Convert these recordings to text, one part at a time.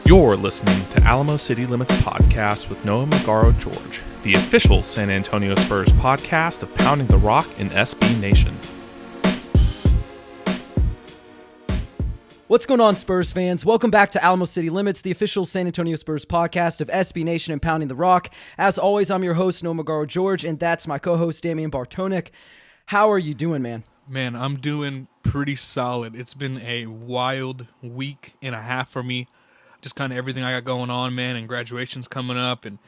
You're listening to Alamo City Limits Podcast with Noah Magaro-George, the official San Antonio Spurs podcast of Pounding the Rock in SB Nation. What's going on, Spurs fans? Welcome back to Alamo City Limits, the official San Antonio Spurs podcast of SB Nation and Pounding the Rock. As always, I'm your host, Noah Magaro-George, and that's my co-host, Damien Bartonek. How are you doing, man? Man, I'm doing pretty solid. It's been a wild week and a half for me. Just kind of everything I got going on, man, and graduation's coming up, and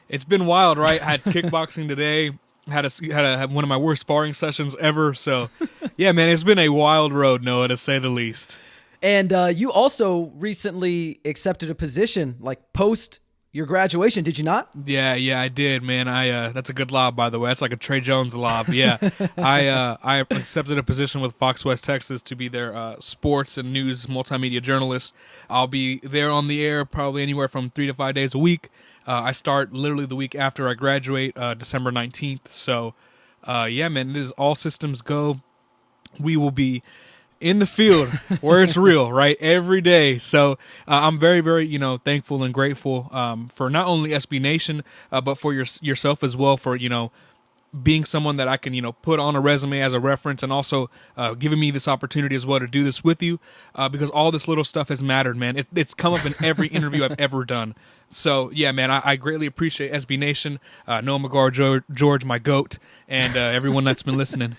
it's been wild, right? I had kickboxing today, had one of my worst sparring sessions ever, so yeah, man, it's been a wild road, Noah, to say the least. And you also recently accepted a position, like post your graduation, did you not? Yeah, I did, man. That's a good lob, by the way. That's like a Trey Jones lob. Yeah, I accepted a position with Fox West Texas to be their sports and news multimedia journalist. I'll be there on the air probably anywhere from 3 to 5 days a week. I start literally the week after I graduate, December 19th. So, yeah, man, it is all systems go. We will be in the field where it's real, right? Every day. So I'm very, very, thankful and grateful for not only SB Nation, but for yourself as well for, being someone that I can, put on a resume as a reference, and also giving me this opportunity as well to do this with you, because all this little stuff has mattered, man. It's come up in every interview I've ever done. So, yeah, man, I greatly appreciate SB Nation, Noah Magaro-George, my GOAT, and everyone that's been listening.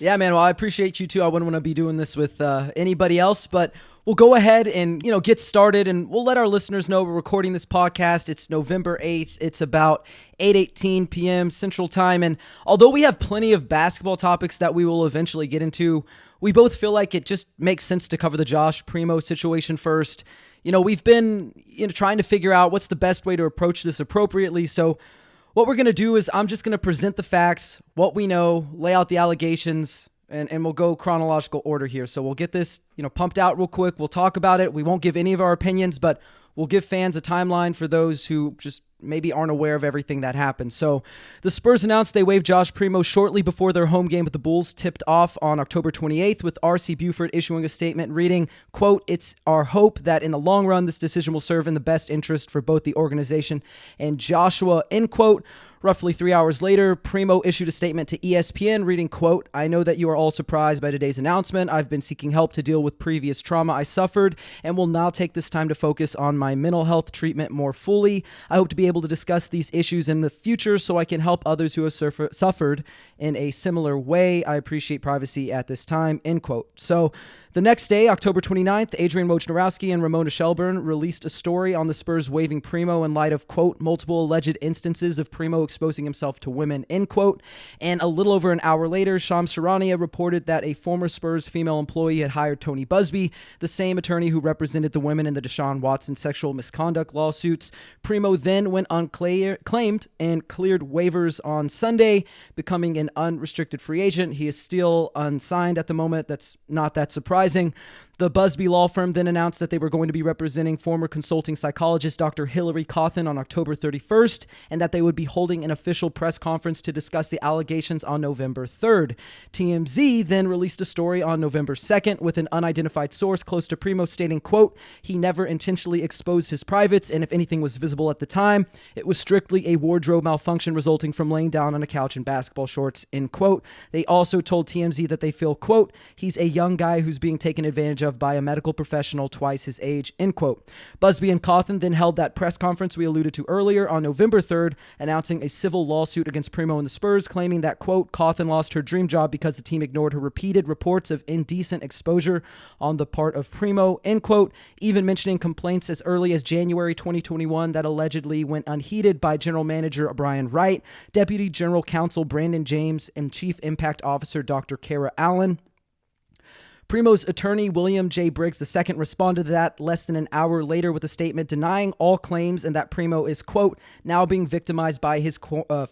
Yeah, man, well, I appreciate you too. I wouldn't want to be doing this with anybody else, but we'll go ahead and, get started, and we'll let our listeners know we're recording this podcast. It's November 8th. It's about 8:18 p.m. Central Time, and although we have plenty of basketball topics that we will eventually get into, we both feel like it just makes sense to cover the Josh Primo situation first. We've been trying to figure out what's the best way to approach this appropriately, so what we're going to do is I'm just going to present the facts, what we know, lay out the allegations, and we'll go chronological order here. So we'll get this, pumped out real quick. We'll talk about it. We won't give any of our opinions, but we'll give fans a timeline for those who just maybe aren't aware of everything that happened. So the Spurs announced they waived Josh Primo shortly before their home game with the Bulls tipped off on October 28th, with R.C. Buford issuing a statement reading, quote, "It's our hope that in the long run, this decision will serve in the best interest for both the organization and Joshua," end quote. Roughly 3 hours later, Primo issued a statement to ESPN reading, quote, "I know that you are all surprised by today's announcement. I've been seeking help to deal with previous trauma I suffered and will now take this time to focus on my mental health treatment more fully. I hope to be able to discuss these issues in the future so I can help others who have suffered in a similar way. I appreciate privacy at this time," end quote. So the next day, October 29th, Adrian Wojnarowski and Ramona Shelburne released a story on the Spurs waiving Primo in light of, quote, "multiple alleged instances of Primo exposing himself to women," end quote. And a little over an hour later, Shams Charania reported that a former Spurs female employee had hired Tony Busby, the same attorney who represented the women in the Deshaun Watson sexual misconduct lawsuits. Primo then went unclaimed and cleared waivers on Sunday, becoming an unrestricted free agent. He is still unsigned at the moment. That's not that surprising. The Busby law firm then announced that they were going to be representing former consulting psychologist Dr. Hillary Cawthon on October 31st, and that they would be holding an official press conference to discuss the allegations on November 3rd. TMZ then released a story on November 2nd with an unidentified source close to Primo stating, quote, "He never intentionally exposed his privates, and if anything was visible at the time, it was strictly a wardrobe malfunction resulting from laying down on a couch in basketball shorts," end quote. They also told TMZ that they feel, quote, "He's a young guy who's being taken advantage of by a medical professional twice his age," end quote. Busby and Cawthon then held that press conference we alluded to earlier on November 3rd, announcing a civil lawsuit against Primo and the Spurs, claiming that, quote, "Cawthon lost her dream job because the team ignored her repeated reports of indecent exposure on the part of Primo," end quote, even mentioning complaints as early as January 2021 that allegedly went unheeded by General Manager Brian Wright, Deputy General Counsel Brandon James, and Chief Impact Officer Dr. Kara Allen. Primo's attorney, William J. Briggs II, responded to that less than an hour later with a statement denying all claims and that Primo is, quote, "now being victimized by his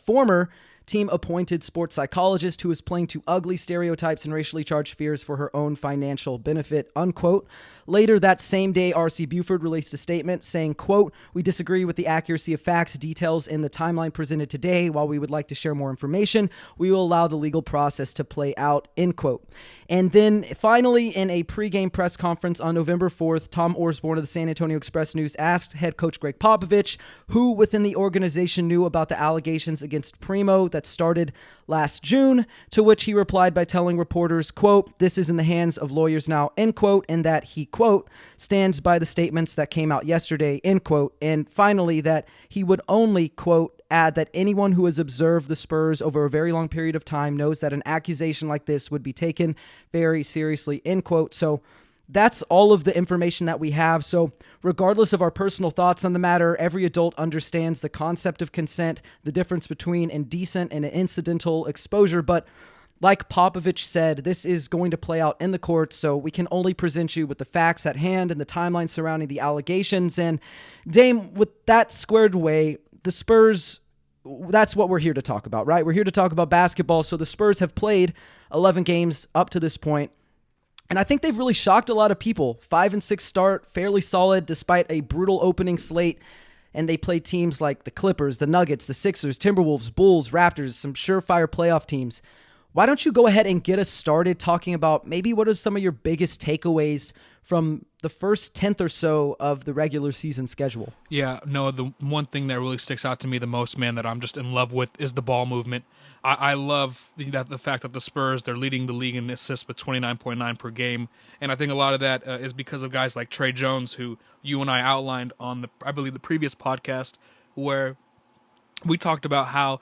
former team-appointed sports psychologist who is playing to ugly stereotypes and racially charged fears for her own financial benefit, unquote. Later that same day, R.C. Buford released a statement saying, quote, "We disagree with the accuracy of facts, details in the timeline presented today. While we would like to share more information, we will allow the legal process to play out," end quote. And then finally, in a pregame press conference on November 4th, Tom Orsborn of the San Antonio Express-News asked head coach Greg Popovich who within the organization knew about the allegations against Primo that started last June, to which he replied by telling reporters, quote, "This is in the hands of lawyers now," end quote, and that he, quote, "stands by the statements that came out yesterday," end quote, and finally that he would only, quote, "add that anyone who has observed the Spurs over a very long period of time knows that an accusation like this would be taken very seriously," end quote. So that's all of the information that we have. So regardless of our personal thoughts on the matter, every adult understands the concept of consent, the difference between indecent and incidental exposure. But like Popovich said, this is going to play out in the courts, so we can only present you with the facts at hand and the timeline surrounding the allegations. And Dame, with that squared away, the Spurs, that's what we're here to talk about, right? We're here to talk about basketball. So the Spurs have played 11 games up to this point, and I think they've really shocked a lot of people. 5-6 start, fairly solid despite a brutal opening slate. And they played teams like the Clippers, the Nuggets, the Sixers, Timberwolves, Bulls, Raptors, some surefire playoff teams. Why don't you go ahead and get us started talking about maybe what are some of your biggest takeaways from the first 10th or so of the regular season schedule? Yeah, no, the one thing that really sticks out to me the most, man, that I'm just in love with is the ball movement. I love the fact that the Spurs, they're leading the league in assists with 29.9 per game, and I think a lot of that is because of guys like Tre Jones, who you and I outlined on I believe the previous podcast, where we talked about how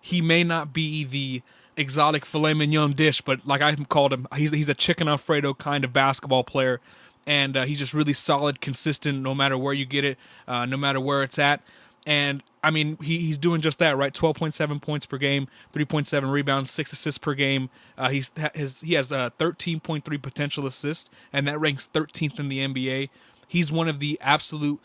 he may not be the exotic filet mignon dish, but like I called him, he's a chicken Alfredo kind of basketball player, and he's just really solid, consistent, no matter where you get it, no matter where it's at. And I mean, he's doing just that, right? 12.7 points per game, 3.7 rebounds, 6 assists per game. He has 13.3 potential assists, and that ranks 13th in the NBA. He's one of the absolute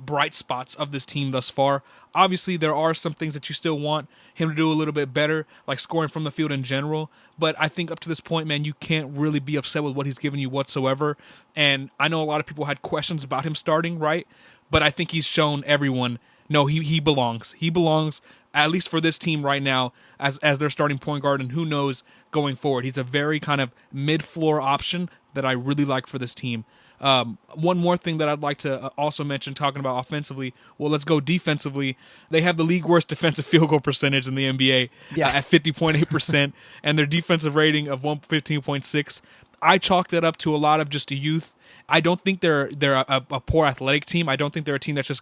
bright spots of this team thus far. Obviously, there are some things that you still want him to do a little bit better, like scoring from the field in general. But I think up to this point, man, you can't really be upset with what he's given you whatsoever. And I know a lot of people had questions about him starting, right? But I think he's shown everyone, no, he belongs. He belongs, at least for this team right now, as their starting point guard, and who knows going forward. He's a very kind of mid-floor option that I really like for this team. One more thing that I'd like to also mention, talking about offensively, well, let's go defensively. They have the league worst defensive field goal percentage in the NBA at 50.8%, and their defensive rating of 115.6. I chalk that up to a lot of just youth. I don't think they're a poor athletic team. I don't think they're a team that's just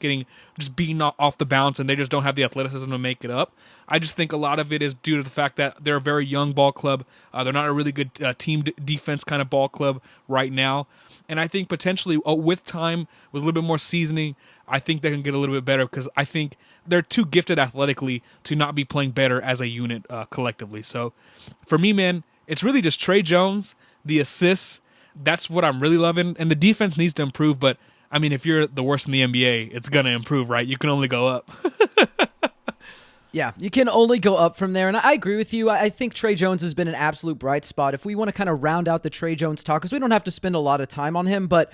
beaten off the bounce and they just don't have the athleticism to make it up. I just think a lot of it is due to the fact that they're a very young ball club. They're not a really good team defense kind of ball club right now. And I think potentially with time, with a little bit more seasoning, I think they can get a little bit better, because I think they're too gifted athletically to not be playing better as a unit collectively. So for me, man, it's really just Tre Jones, the assists. That's what I'm really loving. And the defense needs to improve, but I mean, if you're the worst in the NBA, it's going to improve, right? You can only go up. Yeah, you can only go up from there, and I agree with you. I think Tre Jones has been an absolute bright spot. If we want to kind of round out the Tre Jones talk, because we don't have to spend a lot of time on him, but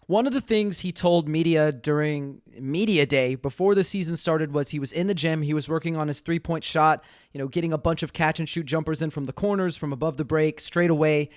one of the things he told media during media day before the season started was he was in the gym, he was working on his three-point shot, getting a bunch of catch-and-shoot jumpers in from the corners, from above the break, straight away,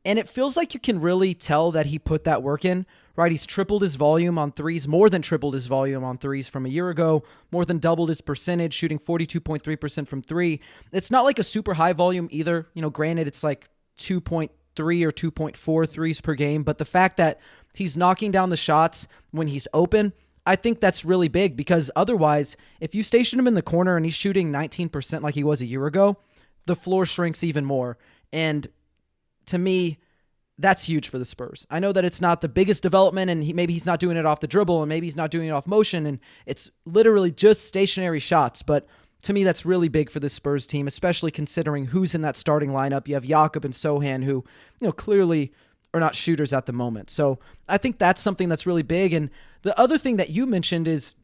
and it feels like you can really tell that he put that work in. Right, he's tripled his volume on threes, more than tripled his volume on threes from a year ago, more than doubled his percentage, shooting 42.3% from three. It's not like a super high volume either. Granted, it's like 2.3 or 2.4 threes per game, but the fact that he's knocking down the shots when he's open, I think that's really big, because otherwise, if you station him in the corner and he's shooting 19% like he was a year ago, the floor shrinks even more. And to me, that's huge for the Spurs. I know that it's not the biggest development, and maybe he's not doing it off the dribble, and maybe he's not doing it off motion, and it's literally just stationary shots. But to me, that's really big for the Spurs team, especially considering who's in that starting lineup. You have Jakob and Sohan, who clearly are not shooters at the moment. So I think that's something that's really big. And the other thing that you mentioned is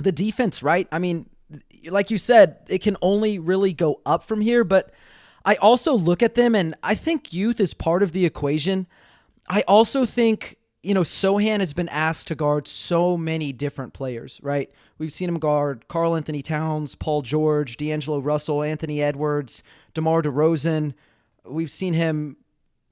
the defense, right? I mean, like you said, it can only really go up from here. But I also look at them, and I think youth is part of the equation. I also think, Sochan has been asked to guard so many different players, right? We've seen him guard Karl Anthony Towns, Paul George, D'Angelo Russell, Anthony Edwards, DeMar DeRozan. We've seen him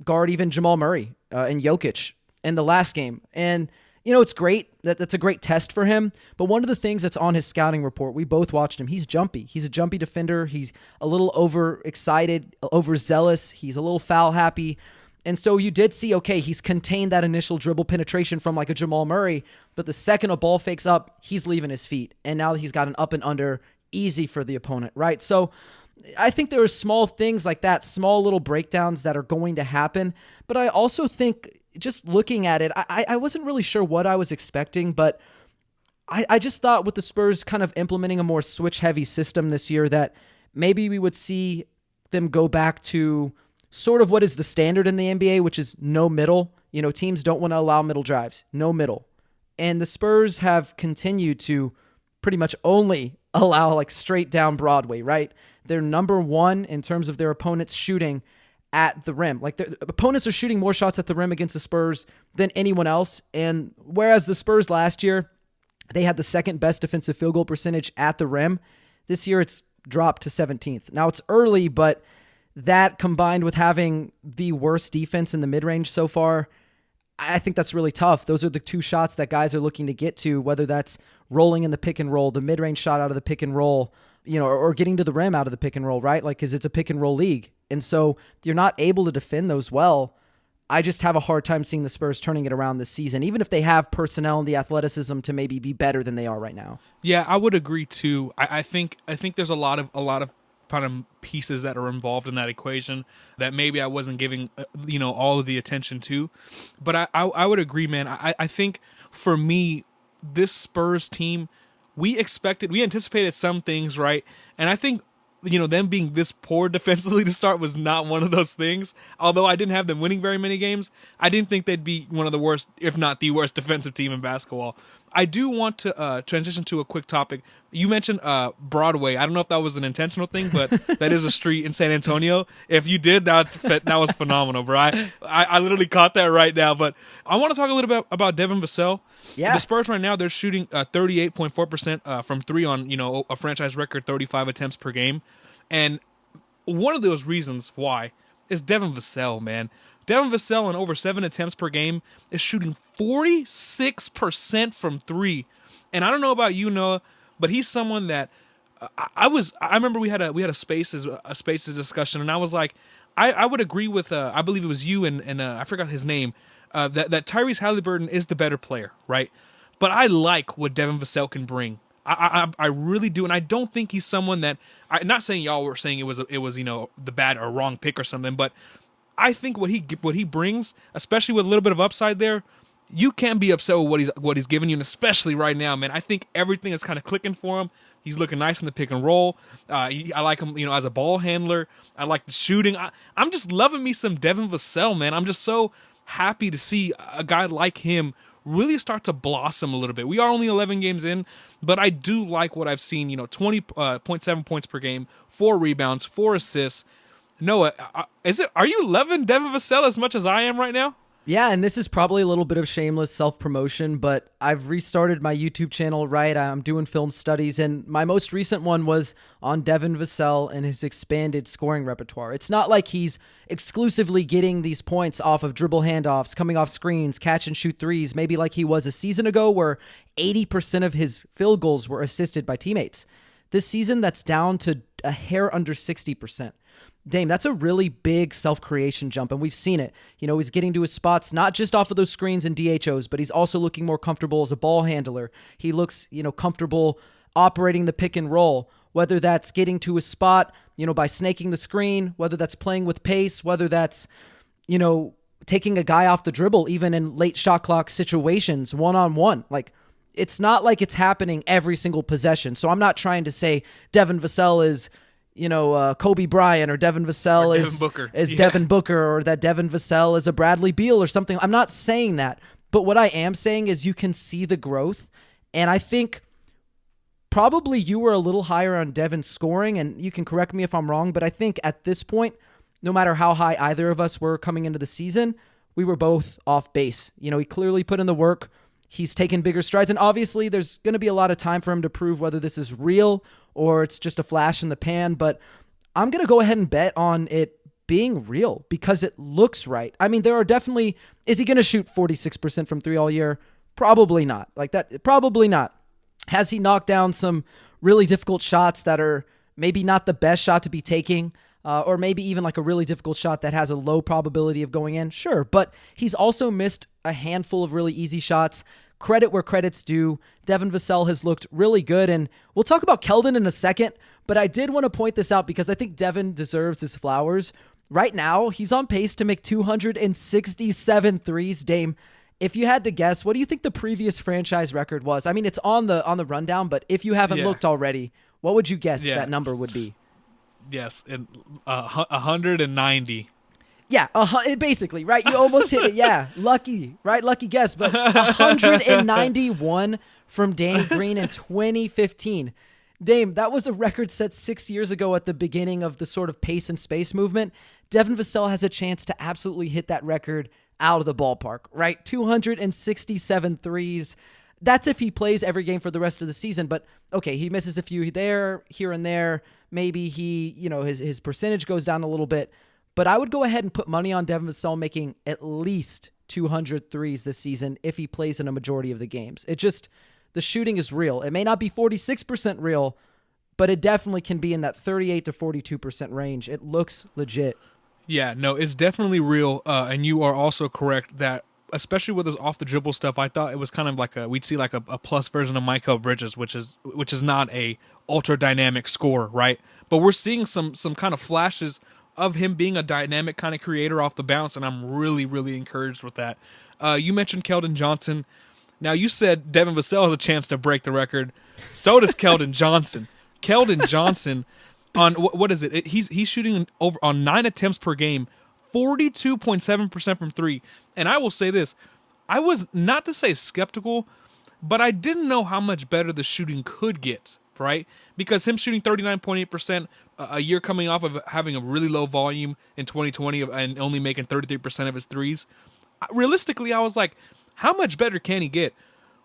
guard even Jamal Murray and Jokic in the last game. And, it's great. That's a great test for him. But one of the things that's on his scouting report, we both watched him. He's jumpy. He's a jumpy defender. He's a little overexcited, overzealous. He's a little foul happy. And so you did see, okay, he's contained that initial dribble penetration from like a Jamal Murray, but the second a ball fakes up, he's leaving his feet. And now he's got an up and under, easy for the opponent, right? So I think there are small things like that, small little breakdowns that are going to happen. But I also think, just looking at it, I wasn't really sure what I was expecting, but I just thought with the Spurs kind of implementing a more switch-heavy system this year that maybe we would see them go back to sort of what is the standard in the NBA, which is no middle. Teams don't want to allow middle drives, no middle. And the Spurs have continued to pretty much only allow like straight down Broadway, right? They're number one in terms of their opponents shooting at the rim. Like, the opponents are shooting more shots at the rim against the Spurs than anyone else. And whereas the Spurs last year, they had the second best defensive field goal percentage at the rim, this year it's dropped to 17th. Now it's early, but that combined with having the worst defense in the mid-range so far, I think that's really tough. Those are the two shots that guys are looking to get to, whether that's rolling in the pick and roll, the mid-range shot out of the pick and roll, or getting to the rim out of the pick and roll, right? Like, because it's a pick and roll league. And so you're not able to defend those well. I just have a hard time seeing the Spurs turning it around this season, even if they have personnel and the athleticism to maybe be better than they are right now. Yeah, I would agree too. I think there's a lot of kind of pieces that are involved in that equation that maybe I wasn't giving all of the attention to. But I would agree, man. I think for me, this Spurs team, we anticipated some things, right? And I think them being this poor defensively to start was not one of those things. Although I didn't have them winning very many games, I didn't think they'd be one of the worst, if not the worst, defensive team in basketball. I do want to transition to a quick topic. You mentioned Broadway. I don't know if that was an intentional thing, but that is a street in San Antonio. If you did, that was phenomenal, bro. I literally caught that right now. But I want to talk a little bit about Devin Vassell. Yeah. The Spurs right now, they're shooting 38.4% from three on a franchise record 35 attempts per game. And one of those reasons why is Devin Vassell, man. Devin Vassell, in over 7 attempts per game, is shooting 46% from three. And I don't know about you, Noah, but he's someone that I remember we had a spaces discussion, and I was like, I would agree with I believe it was you and I forgot his name, that Tyrese Halliburton is the better player, right? But I like what Devin Vassell can bring. I really do, and I don't think he's someone that. I'm not saying y'all were saying it was the bad or wrong pick or something, but I think what he brings, especially with a little bit of upside there, you can't be upset with what he's giving you, and especially right now, man. I think everything is kind of clicking for him. He's looking nice in the pick and roll. I like him, as a ball handler. I like the shooting. I'm just loving me some Devin Vassell, man. I'm just so happy to see a guy like him really start to blossom a little bit. We are only 11 games in, but I do like what I've seen. 20.7 points per game, 4 rebounds, 4 assists. Noah, are you loving Devin Vassell as much as I am right now? Yeah, and this is probably a little bit of shameless self-promotion, but I've restarted my YouTube channel, right? I'm doing film studies, and my most recent one was on Devin Vassell and his expanded scoring repertoire. It's not like he's exclusively getting these points off of dribble handoffs, coming off screens, catch and shoot threes, maybe like he was a season ago where 80% of his field goals were assisted by teammates. This season, that's down to a hair under 60%. Dame, that's a really big self-creation jump, and we've seen it. He's getting to his spots, not just off of those screens and DHOs, but he's also looking more comfortable as a ball handler. He looks, comfortable operating the pick and roll, whether that's getting to his spot, by snaking the screen, whether that's playing with pace, whether that's, taking a guy off the dribble, even in late shot clock situations, one-on-one. Like, it's not like it's happening every single possession. So I'm not trying to say Devin Vassell is Kobe Bryant or Devin Vassell is Devin Booker, or that Devin Vassell is a Bradley Beal or something. I'm not saying that. But what I am saying is you can see the growth. And I think probably you were a little higher on Devin scoring, and you can correct me if I'm wrong, but I think at this point, no matter how high either of us were coming into the season, we were both off base. You know, he clearly put in the work. He's taken bigger strides, and obviously there's going to be a lot of time for him to prove whether this is real or it's just a flash in the pan, but I'm going to go ahead and bet on it being real because it looks right. I mean, there are definitely, is he going to shoot 46% from three all year? Probably not. Like that, probably not. Has he knocked down some really difficult shots that are maybe not the best shot to be taking, or maybe even like a really difficult shot that has a low probability of going in? Sure, but he's also missed a handful of really easy shots. Credit where credit's due. Devin Vassell has looked really good, and we'll talk about Keldon in a second, but I did want to point this out because I think Devin deserves his flowers. Right now, he's on pace to make 267 threes. Dame, if you had to guess, what do you think the previous franchise record was? I mean, it's on the rundown, but if you haven't looked already, what would you guess that number would be? Yes, 190. Yeah, basically, right? You almost hit it. Yeah, lucky, right? Lucky guess, but 191 from Danny Green in 2015. Dame, that was a record set 6 years ago at the beginning of the sort of pace and space movement. Devin Vassell has a chance to absolutely hit that record out of the ballpark, right? 267 threes. That's if he plays every game for the rest of the season. But okay, he misses a few here and there. Maybe he, his percentage goes down a little bit. But I would go ahead and put money on Devin Vassell making at least 200 threes this season if he plays in a majority of the games. The shooting is real. It may not be 46% real, but it definitely can be in that 38 to 42% range. It looks legit. Yeah, no, it's definitely real. And you are also correct that, especially with his off the dribble stuff, I thought it was kind of like we'd see like a plus version of Michael Bridges, which is not a ultra dynamic scorer, right? But we're seeing some kind of flashes of him being a dynamic kind of creator off the bounce, and I'm really, really encouraged with that. You mentioned Keldon Johnson. Now, you said Devin Vassell has a chance to break the record. So does Keldon Johnson. Keldon Johnson, on what is it? He's shooting on 9 attempts per game, 42.7% from three. And I will say this, I was, not to say skeptical, but I didn't know how much better the shooting could get, right? Because him shooting 39.8%, a year coming off of having a really low volume in 2020 and only making 33% of his threes, realistically, I was like, how much better can he get?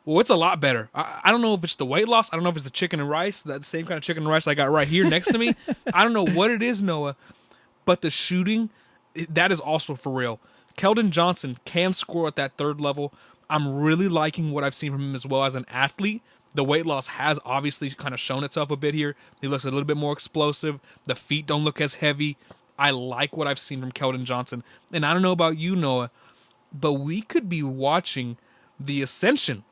Well, it's a lot better. I don't know if it's the weight loss. I don't know if it's the chicken and rice, that same kind of chicken and rice I got right here next to me. I don't know what it is, Noah, but the shooting, that is also for real. Keldon Johnson can score at that third level. I'm really liking what I've seen from him as well as an athlete. The weight loss has obviously kind of shown itself a bit here. He looks a little bit more explosive. The feet don't look as heavy. I like what I've seen from Keldon Johnson. And I don't know about you, Noah, but we could be watching the ascension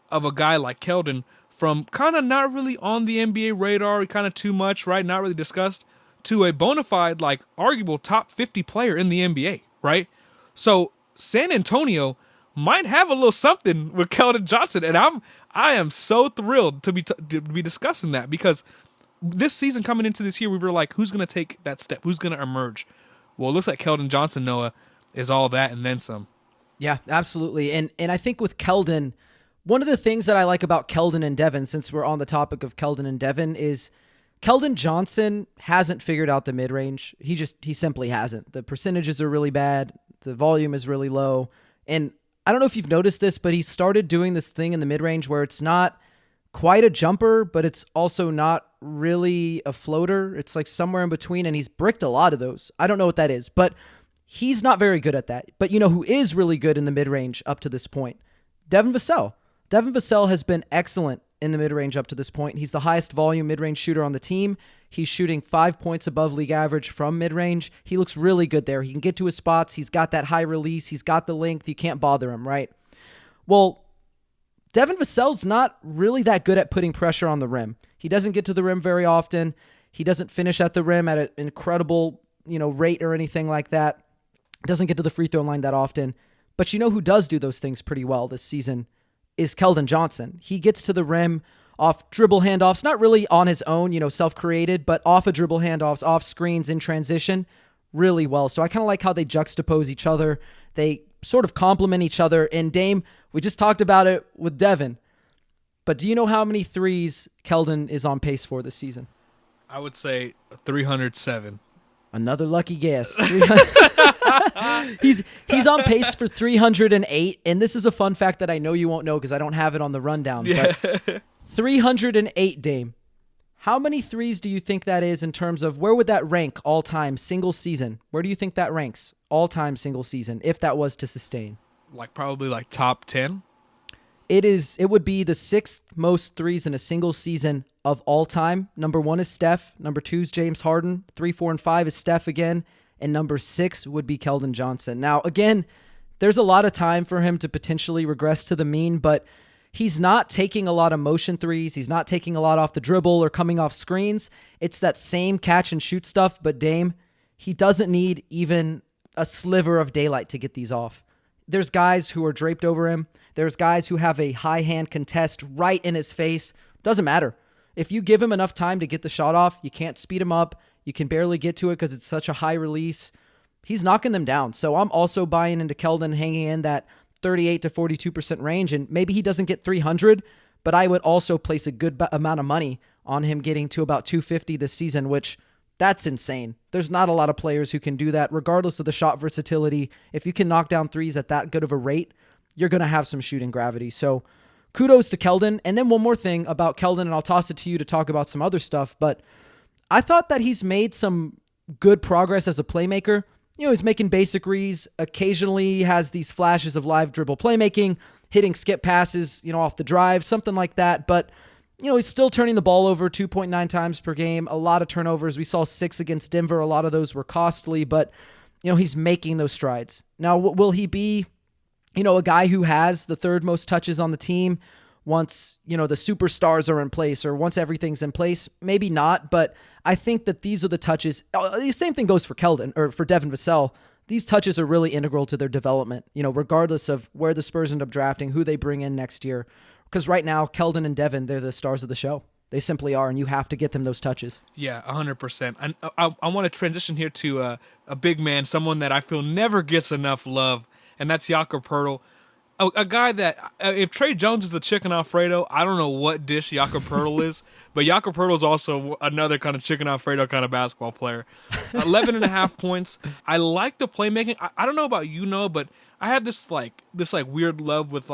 of a guy like Keldon from kind of not really on the NBA radar, kind of too much, right? Not really discussed, to a bona fide, like, arguable top 50 player in the NBA, right? So San Antonio might have a little something with Keldon Johnson, and I am so thrilled to be discussing that, because this season coming into this year, we were like, who's going to take that step? Who's going to emerge? Well, it looks like Keldon Johnson, Noah, is all that and then some. Yeah, absolutely. And I think with Keldon, one of the things that I like about Keldon and Devin, since we're on the topic of Keldon and Devin, is Keldon Johnson hasn't figured out the mid-range. He simply hasn't. The percentages are really bad. The volume is really low. And I don't know if you've noticed this, but he started doing this thing in the mid-range where it's not quite a jumper, but it's also not really a floater. It's like somewhere in between, and he's bricked a lot of those. I don't know what that is, but he's not very good at that. But you know who is really good in the mid-range up to this point? Devin Vassell. Devin Vassell has been excellent in the mid-range up to this point. He's the highest volume mid-range shooter on the team. He's shooting 5 points above league average from mid-range. He looks really good there. He can get to his spots. He's got that high release. He's got the length. You can't bother him, right? Well, Devin Vassell's not really that good at putting pressure on the rim. He doesn't get to the rim very often. He doesn't finish at the rim at an incredible, rate or anything like that. Doesn't get to the free throw line that often. But you know who does do those things pretty well this season is Keldon Johnson. He gets to the rim off dribble handoffs, not really on his own, self-created, but off of dribble handoffs, off screens in transition really well. So I kind of like how they juxtapose each other. They sort of complement each other. And Dame, we just talked about it with Devin. But do you know how many threes Keldon is on pace for this season? I would say 307. Another lucky guess. He's on pace for 308, and this is a fun fact that I know you won't know because I don't have it on the rundown. Yeah. But 308, Dame. How many threes do you think that is in terms of where would that rank all time single season? Where do you think that ranks all time single season if that was to sustain? Probably top 10. It would be the 6th most threes in a single season of all time. Number 1 is Steph. Number 2 is James Harden. 3, 4, and 5 is Steph again. And number 6 would be Keldon Johnson. Now, again, there's a lot of time for him to potentially regress to the mean, but he's not taking a lot of motion threes. He's not taking a lot off the dribble or coming off screens. It's that same catch and shoot stuff, but Dame, he doesn't need even a sliver of daylight to get these off. There's guys who are draped over him. There's guys who have a high hand contest right in his face. Doesn't matter. If you give him enough time to get the shot off, you can't speed him up. You can barely get to it because it's such a high release. He's knocking them down. So I'm also buying into Keldon hanging in that 38 to 42% range, and maybe he doesn't get 300, but I would also place a good amount of money on him getting to about 250 this season, which that's insane. There's not a lot of players who can do that, regardless of the shot versatility. If you can knock down threes at that good of a rate, you're going to have some shooting gravity. So kudos to Keldon. And then one more thing about Keldon, and I'll toss it to you to talk about some other stuff, but I thought that he's made some good progress as a playmaker. He's making basic reads, occasionally has these flashes of live dribble playmaking, hitting skip passes, off the drive, something like that. But, he's still turning the ball over 2.9 times per game, a lot of turnovers. We saw 6 against Denver. A lot of those were costly, but, he's making those strides. Now, will he be, a guy who has the 3rd most touches on the team once, the superstars are in place or once everything's in place? Maybe not, but I think that these are the touches. The same thing goes for Keldon or for Devin Vassell. These touches are really integral to their development, regardless of where the Spurs end up drafting, who they bring in next year. Because right now, Keldon and Devin, they're the stars of the show. They simply are, and you have to get them those touches. Yeah, 100%. And I want to transition here to a big man, someone that I feel never gets enough love, and that's Jakob Poeltl. A guy that, if Trey Jones is the chicken Alfredo, I don't know what dish Jakob Poeltl is, but Jakob Poeltl is also another kind of chicken Alfredo kind of basketball player. 11.5 points. I like the playmaking. I don't know about but I have this weird love with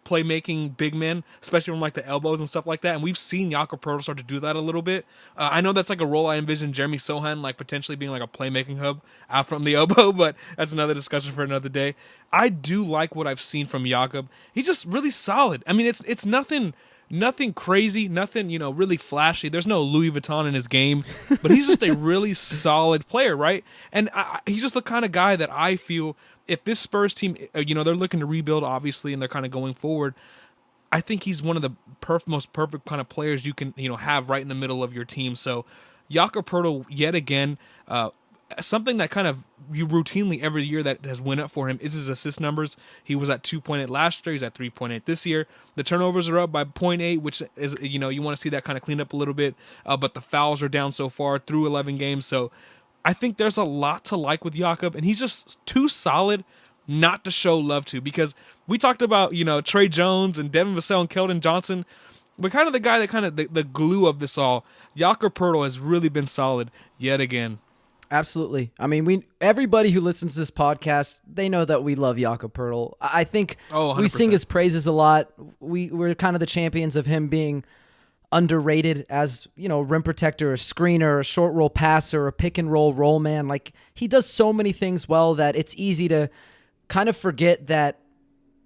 playmaking big men, especially from the elbows and stuff like that. And we've seen Jakob Poeltl start to do that a little bit. I know that's a role I envision Jeremy Sohan potentially being a playmaking hub out from the elbow, but that's another discussion for another day. I do like what I've seen from Jakob. He's just really solid. I mean, it's nothing crazy, nothing, really flashy. There's no Louis Vuitton in his game, but he's just a really solid player, right? And he's just the kind of guy that I feel if this Spurs team, they're looking to rebuild, obviously, and they're kind of going forward, I think he's one of the most perfect kind of players you can, have right in the middle of your team. So Jakob Poeltl, yet again, something that kind of you routinely every year that has went up for him is his assist numbers. He was at 2.8 last year. He's at 3.8 this year. The turnovers are up by 0.8, which is, you want to see that kind of cleaned up a little bit. But the fouls are down so far through 11 games. So I think there's a lot to like with Jakob, and he's just too solid not to show love to, because we talked about, Trey Jones and Devin Vassell and Keldon Johnson, but kind of the guy that kind of the glue of this all. Jakob Poeltl has really been solid yet again. Absolutely. I mean, everybody who listens to this podcast, they know that we love Jakob Poeltl. I think we sing his praises a lot. We're kind of the champions of him being underrated as, rim protector, a screener, a short roll passer, a pick and roll man. He does so many things well that it's easy to kind of forget that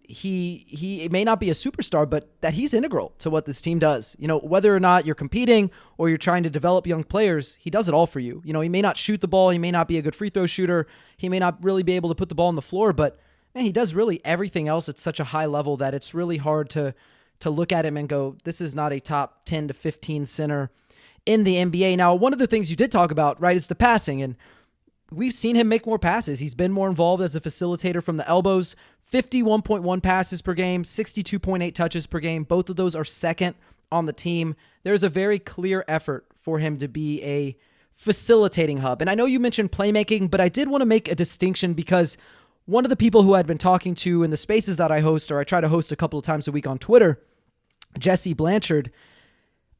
he may not be a superstar, but that he's integral to what this team does. Whether or not you're competing or you're trying to develop young players, he does it all for you. He may not shoot the ball. He may not be a good free throw shooter. He may not really be able to put the ball on the floor, but man, he does really everything else at such a high level that it's really hard to look at him and go, this is not a top 10 to 15 center in the NBA. Now, one of the things you did talk about, right, is the passing, and we've seen him make more passes. He's been more involved as a facilitator from the elbows, 51.1 passes per game, 62.8 touches per game. Both of those are second on the team. There's a very clear effort for him to be a facilitating hub. And I know you mentioned playmaking, but I did want to make a distinction because one of the people who I'd been talking to in the spaces that I host, or I try to host a couple of times a week on Twitter, Jesse Blanchard,